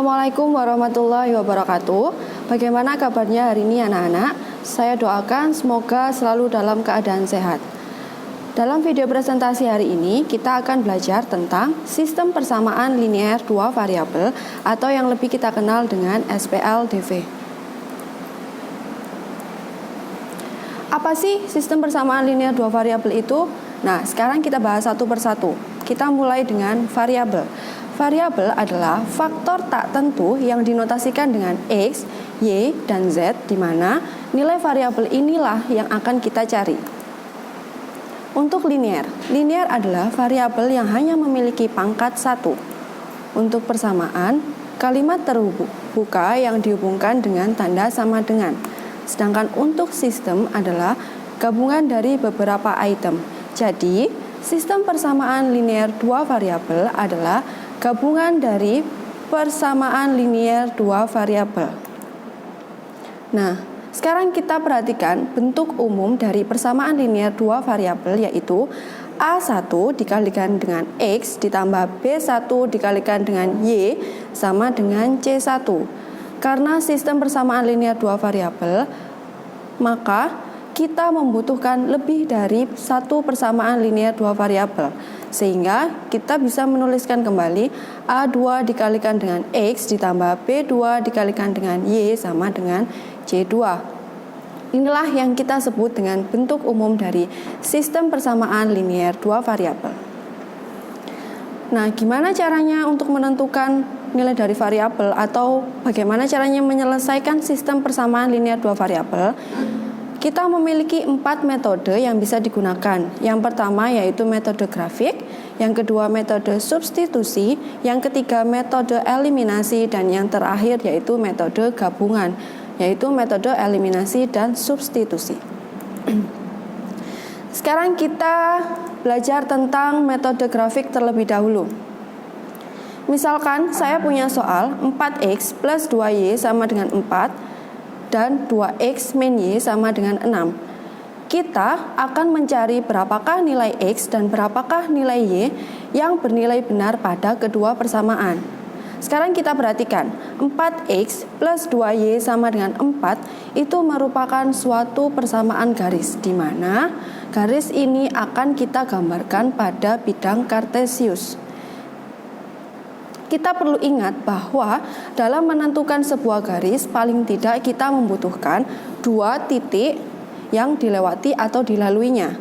Assalamualaikum warahmatullahi wabarakatuh. Bagaimana kabarnya hari ini anak-anak? Saya doakan semoga selalu dalam keadaan sehat. Dalam video presentasi hari ini kita akan belajar tentang sistem persamaan linear dua variabel atau yang lebih kita kenal dengan SPLDV. Apa sih sistem persamaan linear dua variabel itu? Nah, sekarang kita bahas satu persatu. Kita mulai dengan variabel. Variabel adalah faktor tak tentu yang dinotasikan dengan X, Y, dan Z, di mana nilai variabel inilah yang akan kita cari. Untuk linear adalah variabel yang hanya memiliki pangkat 1. Untuk persamaan, kalimat terbuka yang dihubungkan dengan tanda sama dengan. Sedangkan untuk sistem adalah gabungan dari beberapa item. Jadi, sistem persamaan linear dua variabel adalah gabungan dari persamaan linear dua variabel. Nah, sekarang kita perhatikan bentuk umum dari persamaan linear dua variabel, yaitu A1 dikalikan dengan X ditambah B1 dikalikan dengan Y sama dengan C1. Karena sistem persamaan linear dua variabel, maka kita membutuhkan lebih dari satu persamaan linear dua variabel. Sehingga kita bisa menuliskan kembali A2 dikalikan dengan X ditambah B2 dikalikan dengan Y sama dengan C2. Inilah yang kita sebut dengan bentuk umum dari sistem persamaan linear dua variabel. Nah, gimana caranya untuk menentukan nilai dari variabel atau bagaimana caranya menyelesaikan sistem persamaan linear dua variabel? Kita memiliki 4 metode yang bisa digunakan. Yang pertama yaitu metode grafik, yang kedua metode substitusi, yang ketiga metode eliminasi, dan yang terakhir yaitu metode gabungan, yaitu metode eliminasi dan substitusi. Sekarang kita belajar tentang metode grafik terlebih dahulu. Misalkan saya punya soal 4x plus 2y sama dengan 4 dan 2x min y sama dengan 6. Kita akan mencari berapakah nilai x dan berapakah nilai y yang bernilai benar pada kedua persamaan. Sekarang kita perhatikan, 4x plus 2y sama dengan 4 itu merupakan suatu persamaan garis, di mana garis ini akan kita gambarkan pada bidang kartesius. Kita perlu ingat bahwa dalam menentukan sebuah garis, paling tidak kita membutuhkan 2 titik yang dilewati atau dilaluinya.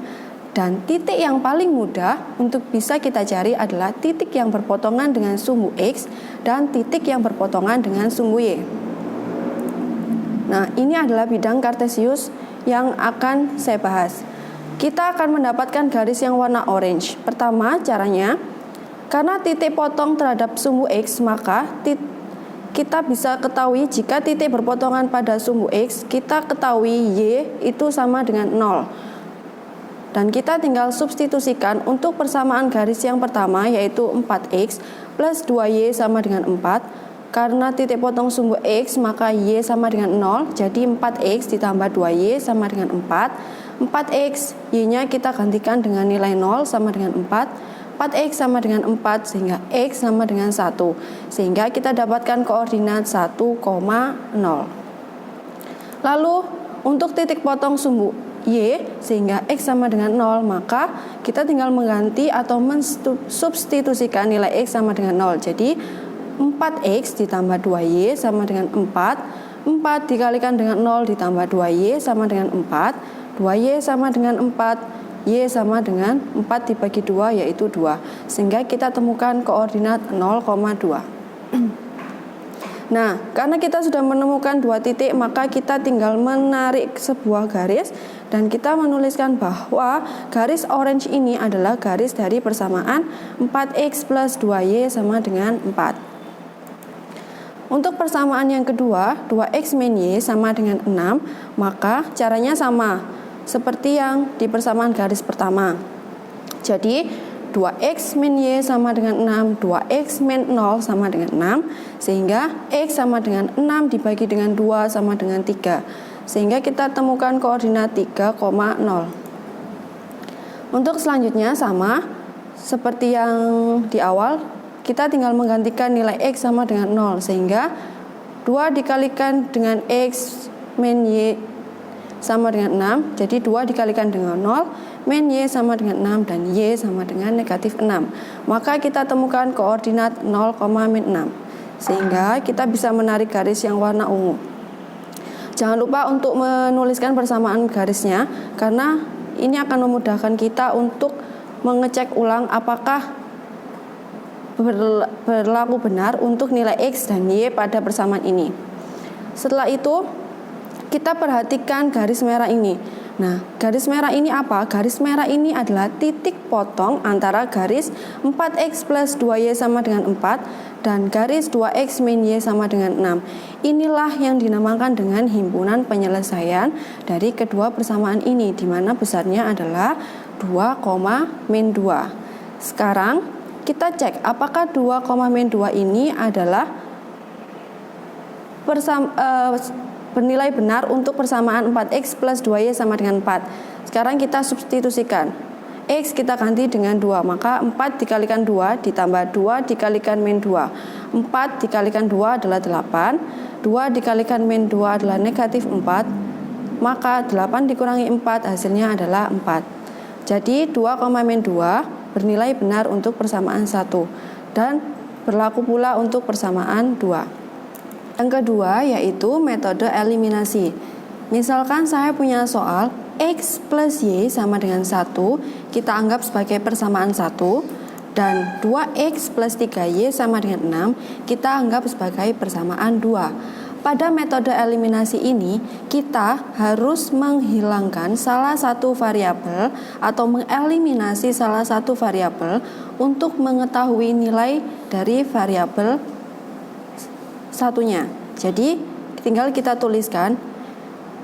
Dan titik yang paling mudah untuk bisa kita cari adalah titik yang berpotongan dengan sumbu X dan titik yang berpotongan dengan sumbu Y. Nah, ini adalah bidang kartesius yang akan saya bahas. Kita akan mendapatkan garis yang warna orange. Pertama, caranya, karena titik potong terhadap sumbu X, maka kita bisa ketahui jika titik berpotongan pada sumbu X, kita ketahui Y itu sama dengan 0. Dan kita tinggal substitusikan untuk persamaan garis yang pertama, yaitu 4X plus 2Y sama dengan 4. Karena titik potong sumbu X, maka Y sama dengan 0. Jadi 4X ditambah 2Y sama dengan 4. 4X, Y-nya kita gantikan dengan nilai 0 sama dengan 4. 4x sama dengan 4 sehingga x sama dengan 1. Sehingga kita dapatkan koordinat 1,0. Lalu untuk titik potong sumbu y sehingga x sama dengan 0, maka kita tinggal mengganti atau mensubstitusikan nilai x sama dengan 0. Jadi 4x ditambah 2y sama dengan 4. 4 dikalikan dengan 0 ditambah 2y sama dengan 4. 2y sama dengan 4. Y sama dengan 4 dibagi 2 yaitu 2. Sehingga kita temukan koordinat 0,2. Nah, karena kita sudah menemukan 2 titik, maka kita tinggal menarik sebuah garis dan kita menuliskan bahwa garis orange ini adalah garis dari persamaan 4x plus 2y sama dengan 4. Untuk persamaan yang kedua, 2x min y sama dengan 6, maka caranya sama seperti yang di persamaan garis pertama. Jadi 2x min y sama dengan 6, 2x min 0 sama dengan 6, sehingga x sama dengan 6 dibagi dengan 2 sama dengan 3. Sehingga kita temukan koordinat 3,0. Untuk selanjutnya sama seperti yang di awal, kita tinggal menggantikan nilai X sama dengan 0, sehingga 2 dikalikan dengan X min Y sama dengan 6, jadi 2 dikalikan dengan 0, min Y sama dengan 6, dan Y sama dengan negatif 6. Maka kita temukan koordinat 0, min 6, sehingga kita bisa menarik garis yang warna ungu. Jangan lupa untuk menuliskan persamaan garisnya, karena ini akan memudahkan kita untuk mengecek ulang apakah berlaku benar untuk nilai X dan Y pada persamaan ini. Setelah itu, kita perhatikan garis merah ini. Nah, garis merah ini apa? Garis merah ini adalah titik potong antara garis 4X plus 2Y sama dengan 4 dan garis 2X min Y sama dengan 6. Inilah yang dinamakan dengan himpunan penyelesaian dari kedua persamaan ini, di mana besarnya adalah 2, min 2. Sekarang kita cek apakah 2, min 2 ini adalah bernilai benar untuk persamaan 4X plus 2Y sama dengan 4. Sekarang kita substitusikan. X kita ganti dengan 2, maka 4 dikalikan 2 ditambah 2 dikalikan min 2. 4 dikalikan 2 adalah 8, 2 dikalikan min 2 adalah negatif 4, maka 8 dikurangi 4 hasilnya adalah 4. Jadi 2, min 2 bernilai benar untuk persamaan 1 dan berlaku pula untuk persamaan 2. Yang kedua yaitu metode eliminasi. Misalkan saya punya soal X plus Y sama dengan 1, kita anggap sebagai persamaan 1, dan 2X plus 3Y sama dengan 6, kita anggap sebagai persamaan 2. Pada metode eliminasi ini, kita harus menghilangkan salah satu variabel atau mengeliminasi salah satu variabel untuk mengetahui nilai dari variabel satunya. Jadi, tinggal kita tuliskan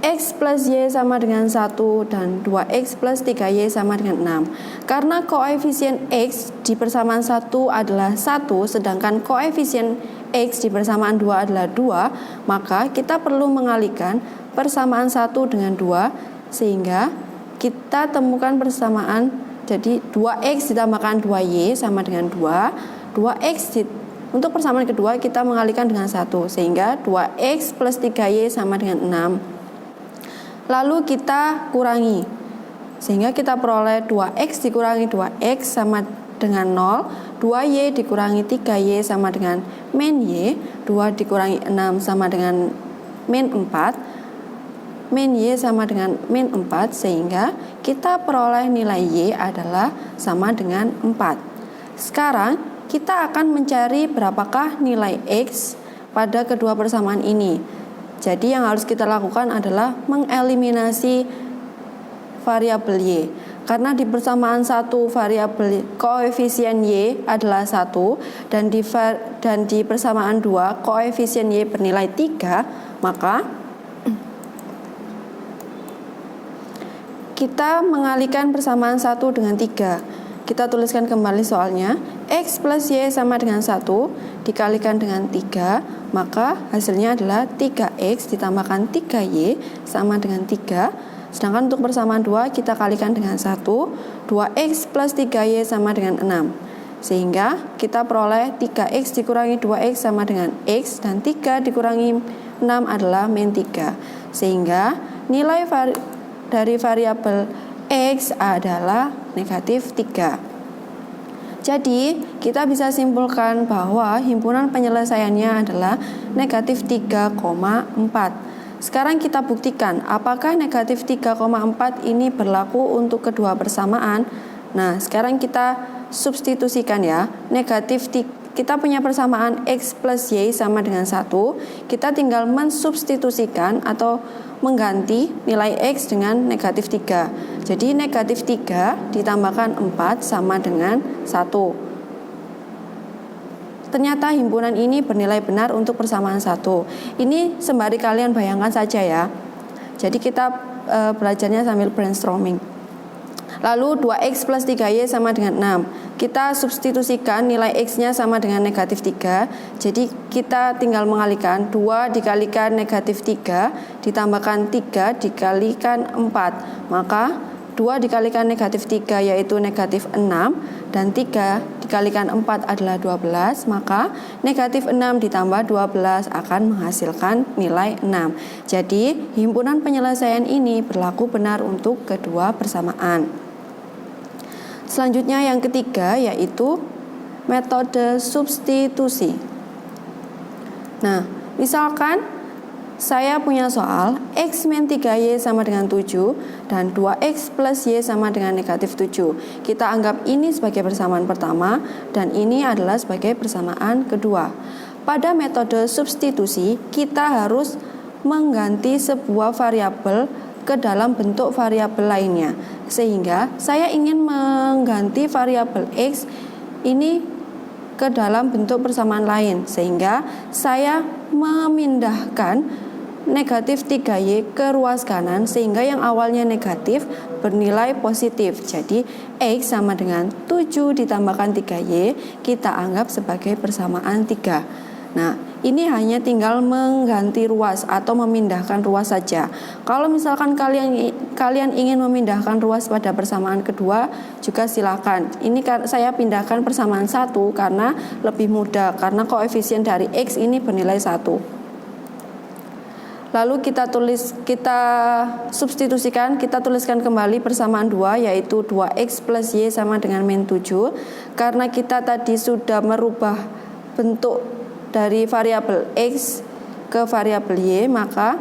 X plus Y sama dengan 1 dan 2X plus 3Y sama dengan 6. Karena koefisien X di persamaan 1 adalah 1, sedangkan koefisien X di persamaan 2 adalah 2, maka kita perlu mengalihkan persamaan 1 dengan 2, sehingga kita temukan persamaan, jadi 2X ditambahkan 2Y sama dengan 2, 2X untuk persamaan kedua kita mengalihkan dengan 1, sehingga 2X plus 3Y sama dengan 6. Lalu kita kurangi, sehingga kita peroleh 2X dikurangi 2X sama dengan 0, 2Y dikurangi 3Y sama dengan min Y, 2 dikurangi 6 sama dengan min 4, min Y sama dengan min 4, sehingga kita peroleh nilai Y adalah sama dengan 4. Sekarang kita akan mencari berapakah nilai X pada kedua persamaan ini. Jadi yang harus kita lakukan adalah mengeliminasi variabel Y. Karena di persamaan 1 variabel koefisien Y adalah 1 dan di persamaan 2 koefisien Y bernilai 3, maka kita mengalihkan persamaan 1 dengan 3. Kita tuliskan kembali soalnya. X plus Y sama dengan 1 dikalikan dengan 3, maka hasilnya adalah 3X ditambahkan 3Y sama dengan 3. Sedangkan untuk persamaan 2 kita kalikan dengan 1, 2X plus 3Y sama dengan 6. Sehingga kita peroleh 3X dikurangi 2X sama dengan X, dan 3 dikurangi 6 adalah min 3. Sehingga nilai dari variabel X adalah negatif 3. Jadi, kita bisa simpulkan bahwa himpunan penyelesaiannya adalah negatif 3,4. Sekarang kita buktikan apakah negatif 3,4 ini berlaku untuk kedua persamaan. Nah, sekarang kita substitusikan ya. Kita punya persamaan X plus Y sama dengan 1. Kita tinggal mensubstitusikan atau mengganti nilai X dengan negatif 3. Jadi negatif 3 ditambahkan 4 sama dengan 1. Ternyata himpunan ini bernilai benar untuk persamaan 1. Ini sembari kalian bayangkan saja ya. Jadi kita belajarnya sambil brainstorming. Lalu 2X plus 3Y sama dengan 6. Kita substitusikan nilai X-nya sama dengan negatif 3. Jadi kita tinggal mengalihkan 2 dikalikan negatif 3 ditambahkan 3 dikalikan 4. Maka 2 dikalikan negatif 3 yaitu negatif 6, dan 3 dikalikan 4 adalah 12, maka negatif 6 ditambah 12 akan menghasilkan nilai 6. Jadi himpunan penyelesaian ini berlaku benar untuk kedua persamaan. Selanjutnya yang ketiga yaitu metode substitusi. Nah, misalkan saya punya soal X min 3Y sama dengan 7 dan 2X plus Y sama dengan negatif 7. Kita anggap ini sebagai persamaan pertama dan ini adalah sebagai persamaan kedua. Pada metode substitusi, kita harus mengganti sebuah variabel ke dalam bentuk variabel lainnya. Sehingga saya ingin mengganti variabel X ini ke dalam bentuk persamaan lain, sehingga saya memindahkan negatif 3Y ke ruas kanan, sehingga yang awalnya negatif bernilai positif. Jadi X sama dengan 7 ditambahkan 3Y kita anggap sebagai persamaan 3. Nah, ini hanya tinggal mengganti ruas atau memindahkan ruas saja. Kalau misalkan kalian ingin memindahkan ruas pada persamaan kedua juga silakan. Ini saya pindahkan persamaan 1 karena lebih mudah, karena koefisien dari X ini bernilai 1. Lalu kita substitusikan, kita tuliskan kembali persamaan 2 yaitu 2X plus Y sama dengan min 7. Karena kita tadi sudah merubah bentuk dari variabel X ke variabel Y, maka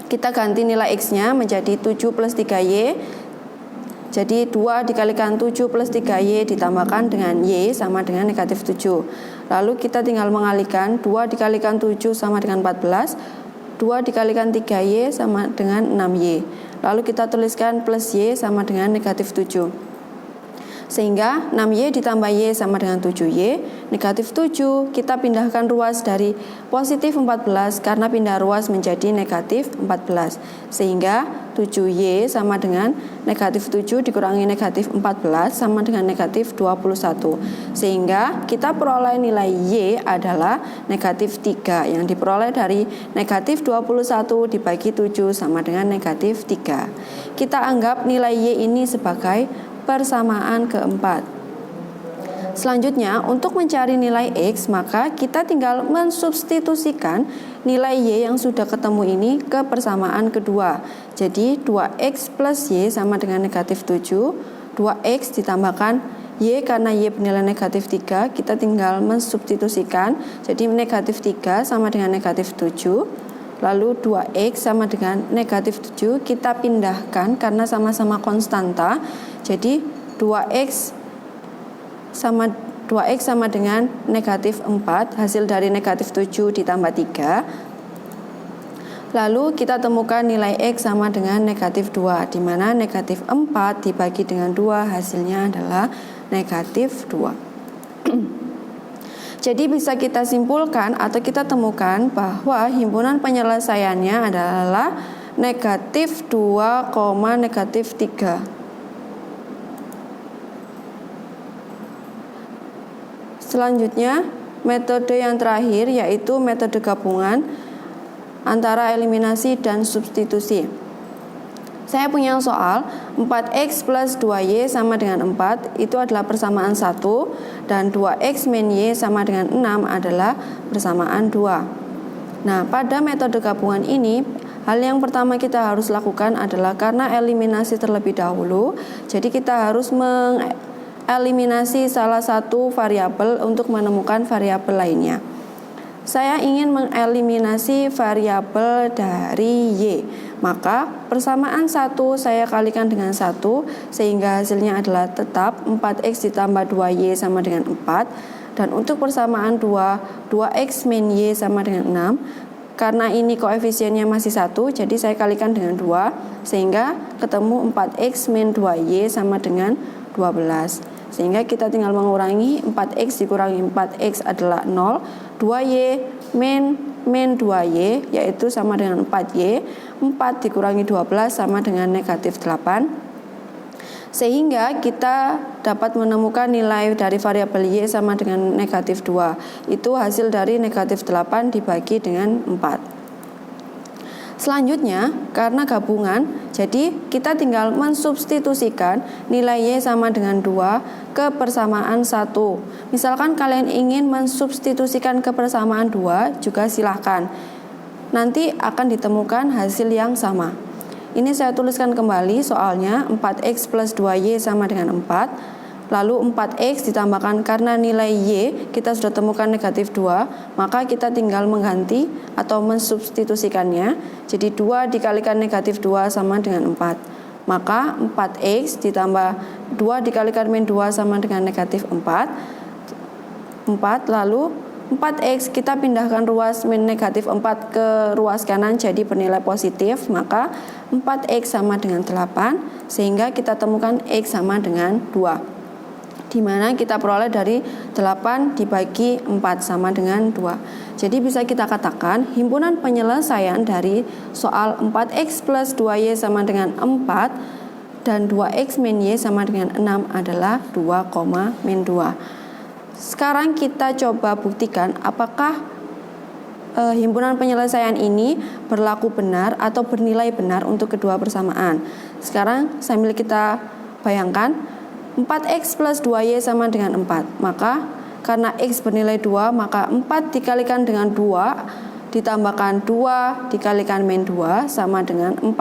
kita ganti nilai X-nya menjadi 7 plus 3Y. Jadi 2 dikalikan 7 plus 3Y ditambahkan dengan Y sama dengan negatif 7. Lalu kita tinggal mengalihkan, 2 dikalikan 7 sama dengan 14, 2 dikalikan 3Y sama dengan 6Y. Lalu kita tuliskan plus Y sama dengan negatif 7. Sehingga 6Y ditambah Y sama dengan 7Y. Negatif 7 kita pindahkan ruas dari positif 14 karena pindah ruas menjadi negatif 14. Sehingga 7Y sama dengan negatif 7 dikurangi negatif 14 sama dengan negatif 21. Sehingga kita peroleh nilai Y adalah negatif 3 yang diperoleh dari negatif 21 dibagi 7 sama dengan negatif 3. Kita anggap nilai Y ini sebagai persamaan keempat. Selanjutnya, untuk mencari nilai X, maka kita tinggal mensubstitusikan nilai Y yang sudah ketemu ini ke persamaan kedua. Jadi 2X plus Y sama dengan negatif 7, 2X ditambahkan Y karena Y bernilai negatif 3, kita tinggal mensubstitusikan. Jadi negatif 3 sama dengan negatif 7. Lalu 2X sama dengan negatif 7 kita pindahkan karena sama-sama konstanta. Jadi 2X sama dengan negatif 4, hasil dari negatif 7 ditambah 3. Lalu kita temukan nilai X sama dengan negatif 2, di mana negatif 4 dibagi dengan 2 hasilnya adalah negatif 2. Jadi bisa kita simpulkan atau kita temukan bahwa himpunan penyelesaiannya adalah negatif 2, negatif 3. Selanjutnya, metode yang terakhir yaitu metode gabungan antara eliminasi dan substitusi. Saya punya soal 4X plus 2Y sama dengan 4 itu adalah persamaan 1 dan 2X min Y sama dengan 6 adalah persamaan 2. Nah, pada metode gabungan ini hal yang pertama kita harus lakukan adalah karena eliminasi terlebih dahulu, jadi kita harus mengeliminasi salah satu variabel untuk menemukan variabel lainnya. Saya ingin mengeliminasi variabel dari Y. Maka persamaan 1 saya kalikan dengan 1 sehingga hasilnya adalah tetap 4X ditambah 2Y sama dengan 4. Dan untuk persamaan 2, 2X min Y sama dengan 6. Karena ini koefisiennya masih 1, jadi saya kalikan dengan 2 sehingga ketemu 4X min 2Y sama dengan 12. Sehingga kita tinggal mengurangi 4X dikurangi 4X adalah 0, 2Y min 2Y yaitu sama dengan 4Y, 4 dikurangi 12 sama dengan negatif 8. Sehingga kita dapat menemukan nilai dari variabel Y sama dengan negatif 2. Itu hasil dari negatif 8 dibagi dengan 4. Selanjutnya, karena gabungan, jadi kita tinggal mensubstitusikan nilai Y sama dengan 2 ke persamaan 1. Misalkan kalian ingin mensubstitusikan ke persamaan 2, juga silahkan. Nanti akan ditemukan hasil yang sama. Ini saya tuliskan kembali soalnya, 4X plus 2Y sama dengan 4. Lalu 4X ditambahkan karena nilai Y kita sudah temukan negatif 2, maka kita tinggal mengganti atau mensubstitusikannya. Jadi 2 dikalikan negatif 2 sama dengan 4. Maka 4X ditambah 2 dikalikan min 2 sama dengan negatif 4. Lalu 4X kita pindahkan ruas min negatif 4 ke ruas kanan jadi bernilai positif. Maka 4X sama dengan 8, sehingga kita temukan X sama dengan 2. Di mana kita peroleh dari 8 dibagi 4 sama dengan 2. Jadi bisa kita katakan himpunan penyelesaian dari soal 4X plus 2Y sama dengan 4 dan 2X min Y sama dengan 6 adalah 2, min 2. Sekarang kita coba buktikan apakah himpunan penyelesaian ini berlaku benar atau bernilai benar untuk kedua persamaan. Sekarang sambil kita bayangkan, 4X plus 2Y sama dengan 4. Maka karena X bernilai 2, maka 4 dikalikan dengan 2 ditambahkan 2 dikalikan min 2 sama dengan 4.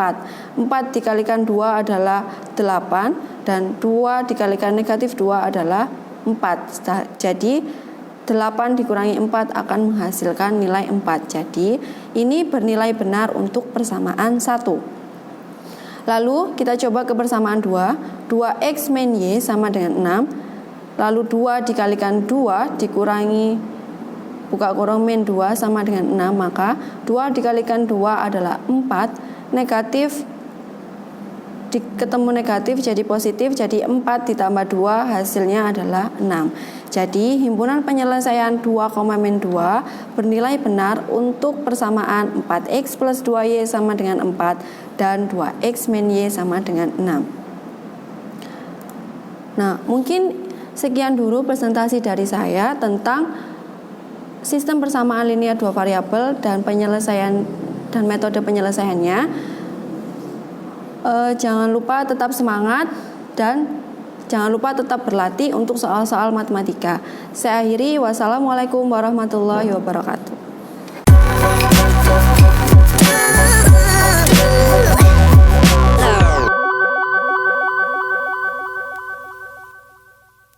4 dikalikan 2 adalah 8 dan 2 dikalikan negatif 2 adalah 4. Jadi 8 dikurangi 4 akan menghasilkan nilai 4. Jadi ini bernilai benar untuk persamaan 1. Lalu kita coba ke persamaan 2. 2X min Y sama dengan 6. Lalu 2 dikalikan 2 dikurangi buka kurung min 2 sama dengan 6. Maka 2 dikalikan 2 adalah 4. Negatif ketemu negatif jadi positif. Jadi 4 ditambah 2 hasilnya adalah 6. Jadi himpunan penyelesaian 2, min 2 bernilai benar untuk persamaan 4X plus 2Y sama dengan 4 dan 2X min Y sama dengan 6. Nah, mungkin sekian dulu presentasi dari saya tentang sistem persamaan linear dua variabel dan penyelesaian dan metode penyelesaiannya. Jangan lupa tetap semangat dan jangan lupa tetap berlatih untuk soal-soal matematika. Saya akhiri, wassalamualaikum warahmatullahi wabarakatuh.